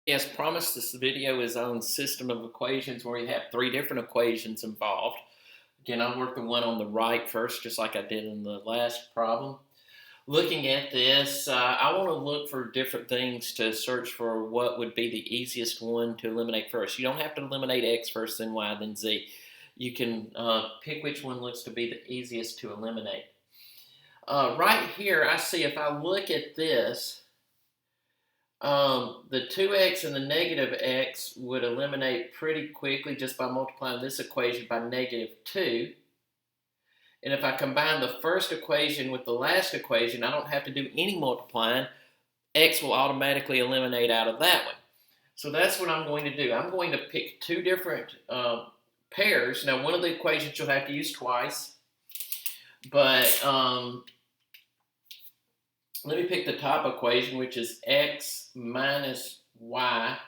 As promised, this video is on system of equations where you have three different equations involved. Again, I'll work the one on the right first, just like I did in the last problem. Looking at this, I want to look for different things to search for what would be the easiest one to eliminate first. You don't have to eliminate x first, then y, then z. You can pick which one looks to be the easiest to eliminate. Right here, I see if I look at this, the 2x and the negative x would eliminate pretty quickly just by multiplying this equation by negative 2. And if I combine the first equation with the last equation, I don't have to do any multiplying. X will automatically eliminate out of that one. So that's what I'm going to do. I'm going to pick two different pairs. Now, one of the equations you'll have to use twice, but let me pick the top equation, which is x minus y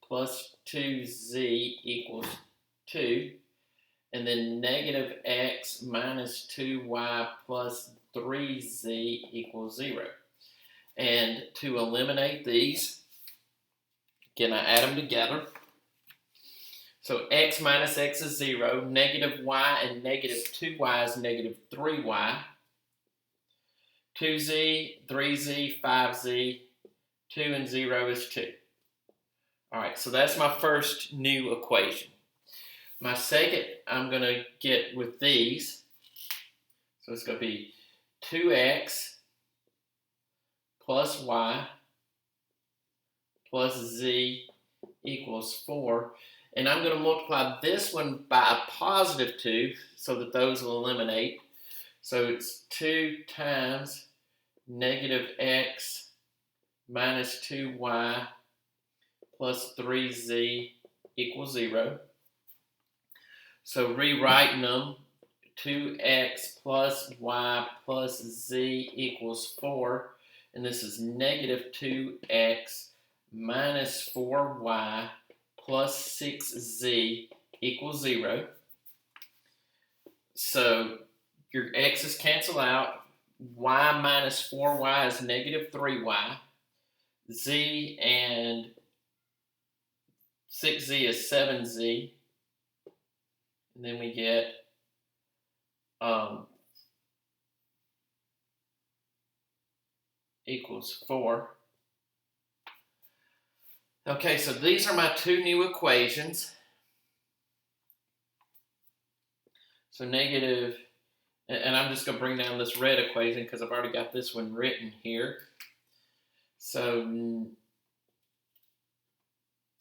plus 2z equals 2. And then negative x minus 2y plus 3z equals 0. And to eliminate these, again, I add them together. So x minus x is 0. Negative y and negative 2y is negative 3y. 2z, 3z, 5z, 2 and 0 is 2. All right, so that's my first new equation. My second, I'm going to get with these. So it's going to be 2x plus y plus z equals 4. And I'm going to multiply this one by a positive 2 so that those will eliminate. So it's 2 times negative x minus 2y plus 3z equals 0. So rewriting them, 2x plus y plus z equals 4. And this is negative 2x minus 4y plus 6z equals 0. So your x's cancel out. Y minus 4y is negative 3y. Z and 6z is 7z. And then we get equals 4. Okay, so these are my two new equations. So negative, and I'm just going to bring down this red equation because I've already got this one written here. So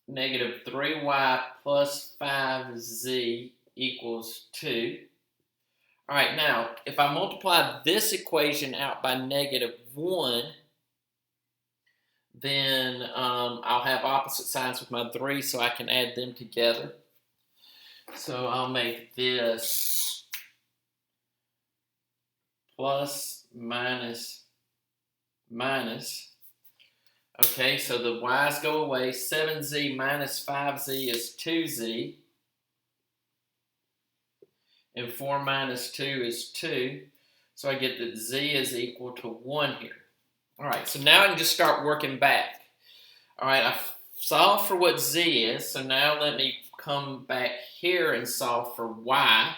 negative 3y plus 5z equals 2. All right, now, if I multiply this equation out by negative 1, then I'll have opposite signs with my 3, so I can add them together. So I'll make this plus minus minus. Okay, so the y's go away. 7z minus 5z is 2z. And 4 minus 2 is 2. So I get that z is equal to 1 here. All right, so now I can just start working back. All right, I've solved for what z is. So now let me come back here and solve for y.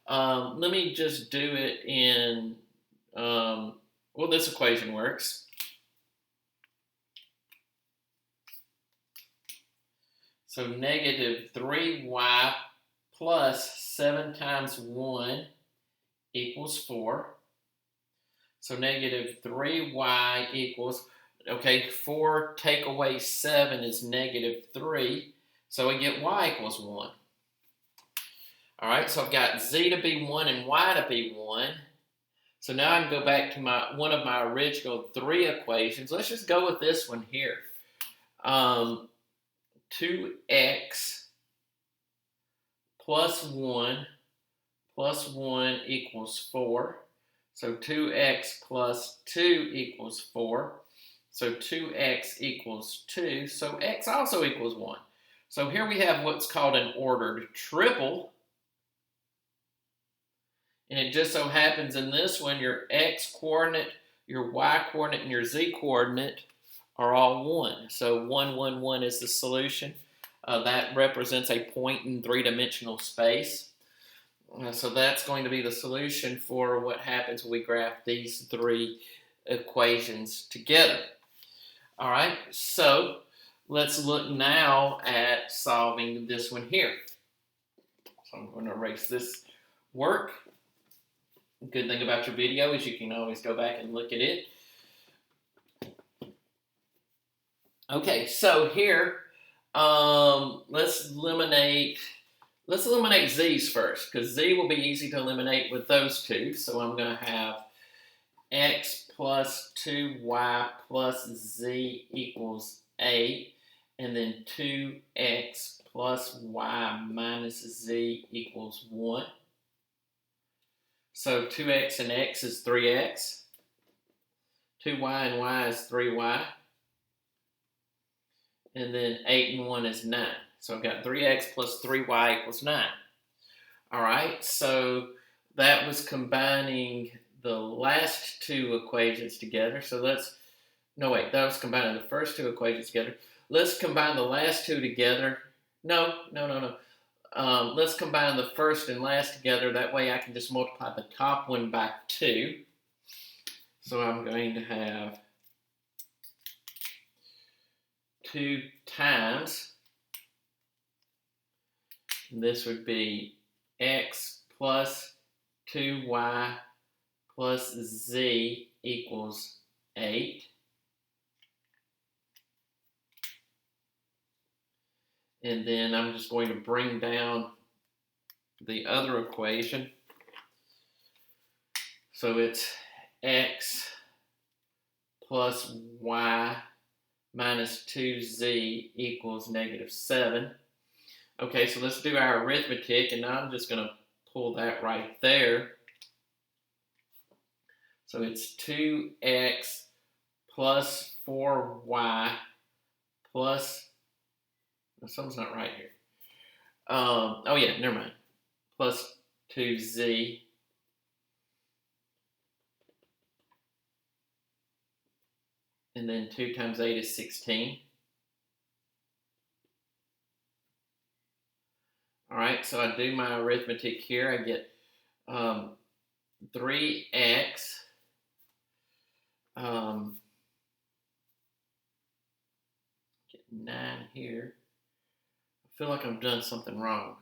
Let me just do it in, well, this equation works. So negative 3y plus 7 times 1 equals 4. So negative 3y equals, okay, 4 take away 7 is negative 3. So we get y equals 1. All right, so I've got z to be 1 and y to be 1. So now I can go back to one of my original 3 equations. Let's just go with this one here. 2x plus 1 equals 4. So 2x plus 2 equals 4. So 2x equals 2. So x also equals 1. So here we have what's called an ordered triple. And it just so happens in this one, your x coordinate, your y coordinate, and your z coordinate are all 1. So 1, 1, 1 is the solution. That represents a point in three-dimensional space. So that's going to be the solution for what happens when we graph these three equations together. All right, so let's look now at solving this one here. So I'm going to erase this work. Good thing about your video is you can always go back and look at it. Okay, so here, let's eliminate z's first, because z will be easy to eliminate with those two. So I'm going to have x plus 2y plus z equals 8, and then 2x plus y minus z equals 1. So 2x and x is 3x. 2y and y is 3y. And then 8 and 1 is 9. So I've got 3x plus 3y equals 9. All right, so that was combining the last two equations together. So that was combining the first two equations together. Let's combine the last two together. No. Let's combine the first and last together. That way I can just multiply the top one by 2. So I'm going to have 2 times, and this would be x plus 2y plus z equals 8. And then I'm just going to bring down the other equation. So it's x plus y minus 2z equals -7. Okay, so let's do our arithmetic, and I'm just going to pull that right there. So it's 2x plus 4y plus, something's not right here. Oh yeah, never mind. Plus 2z. And then 2 times 8 is 16. All right, so I do my arithmetic here. I get 3x get 9 here. I feel like I've done something wrong.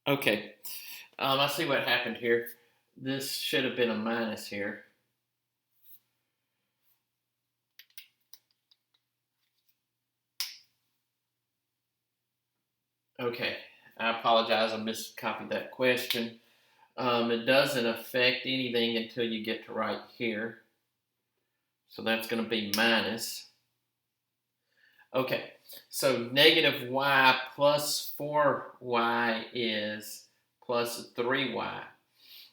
Okay, I see what happened here. This should have been a minus here. Okay, I apologize. I miscopied that question. It doesn't affect anything until you get to right here. So that's going to be minus. Okay, so negative y plus 4y is plus 3y.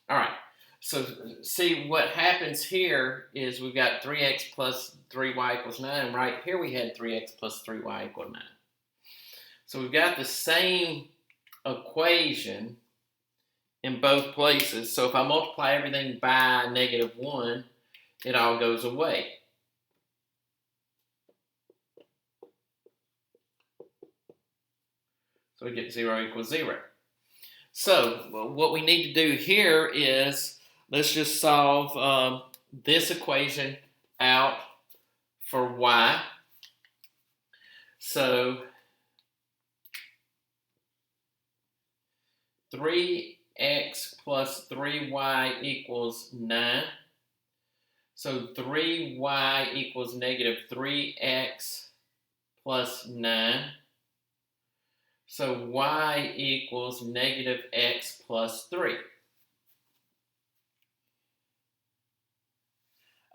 All right, so see what happens here is we've got 3x plus 3y equals 9. Right here we had 3x plus 3y equal 9. So we've got the same equation in both places. So if I multiply everything by -1, it all goes away. So we get 0 equals 0. So what we need to do here is let's just solve this equation out for y. So 3x plus 3y equals 9. So 3y equals negative 3x plus 9. So y equals negative x plus 3.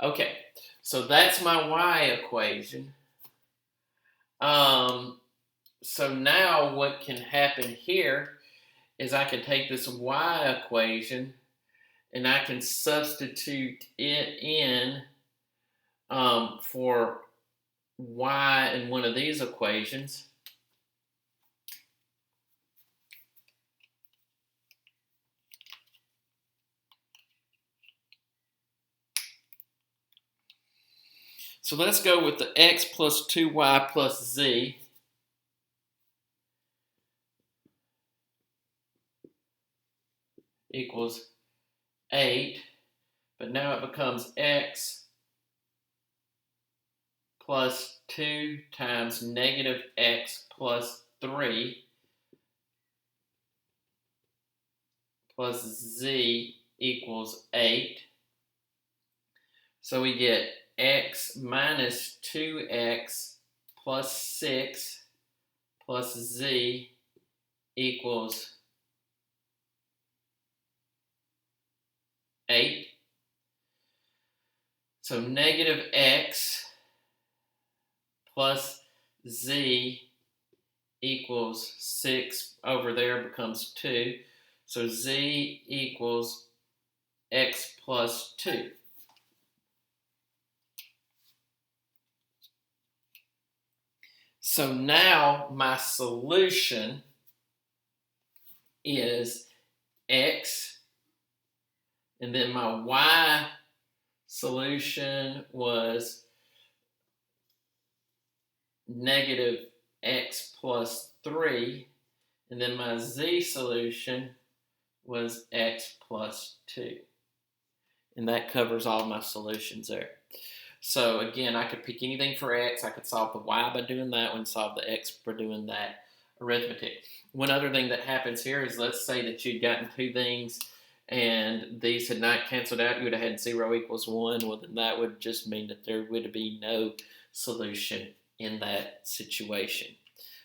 Okay, so that's my y equation. So now what can happen here is I can take this y equation and I can substitute it in for y in one of these equations. So let's go with the x plus 2y plus z equals 8. But now it becomes x plus 2 times negative x plus 3 plus z equals 8. So we get x minus 2x plus 6 plus z equals 8. So negative x plus z equals 6 over there becomes 2. So z equals x plus 2. So now my solution is x, and then my y solution was negative x plus 3, and then my z solution was x plus 2. And that covers all my solutions there. So again, I could pick anything for x. I could solve the y by doing that one, solve the x for doing that arithmetic. One other thing that happens here is, let's say that you'd gotten two things and these had not canceled out. You would have had 0 equals 1. Well, then that would just mean that there would be no solution in that situation.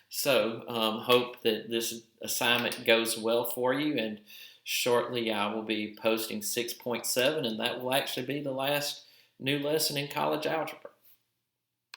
So hope that this assignment goes well for you, and shortly I will be posting 6.7, and that will actually be the last new lesson in college algebra.